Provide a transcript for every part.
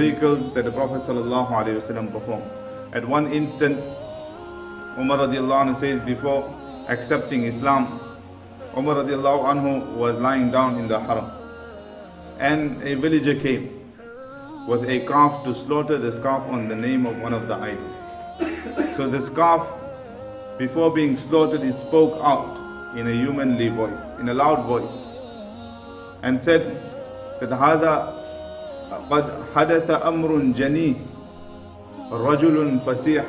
miracles that the Prophet ﷺ performed. At one instant, Umar radiallahu anhu says, before accepting Islam, Umar radiallahu anhu was lying down in the haram, and a villager came with a calf to slaughter this calf on the name of one of the idols. So this calf, before being slaughtered, it spoke out in a humanly voice, in a loud voice, and said that هذا قد حدث أمر جني رجل فسيح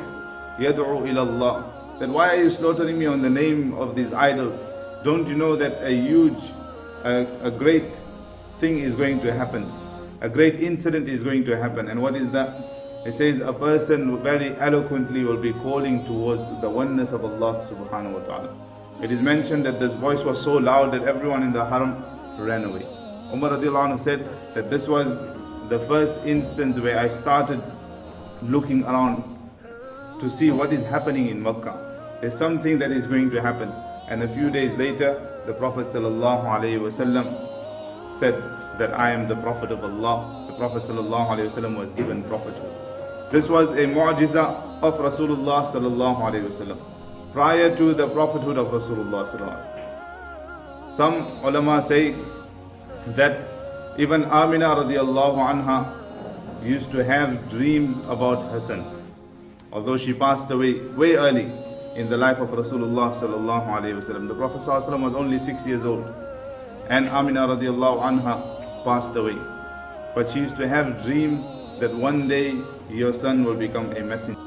يدعو إلى الله. That why are you slaughtering me on the name of these idols? Don't you know that a great thing is going to happen? A great incident is going to happen. And what is that? It says a person very eloquently will be calling towards the oneness of Allah subhanahu wa ta'ala. It is mentioned that this voice was so loud that everyone in the haram ran away. Umar radiallahu anhu said that this was the first instance where I started looking around to see what is happening in Makkah. There's something that is going to happen. And a few days later, the Prophet ﷺ said that I am the Prophet of Allah. The Prophet ﷺ was given prophethood. This was a mu'jiza of Rasulullah ﷺ prior to the prophethood of Rasulullah ﷺ. Some ulama say that even Amina radiallahu anha used to have dreams about her son, although she passed away way early in the life of Rasulullah sallallahu alaihi wasallam. The Prophet sallallahu alaihi wasallam was only 6 years old, and Amina radiallahu anha passed away. But she used to have dreams that one day your son will become a messenger.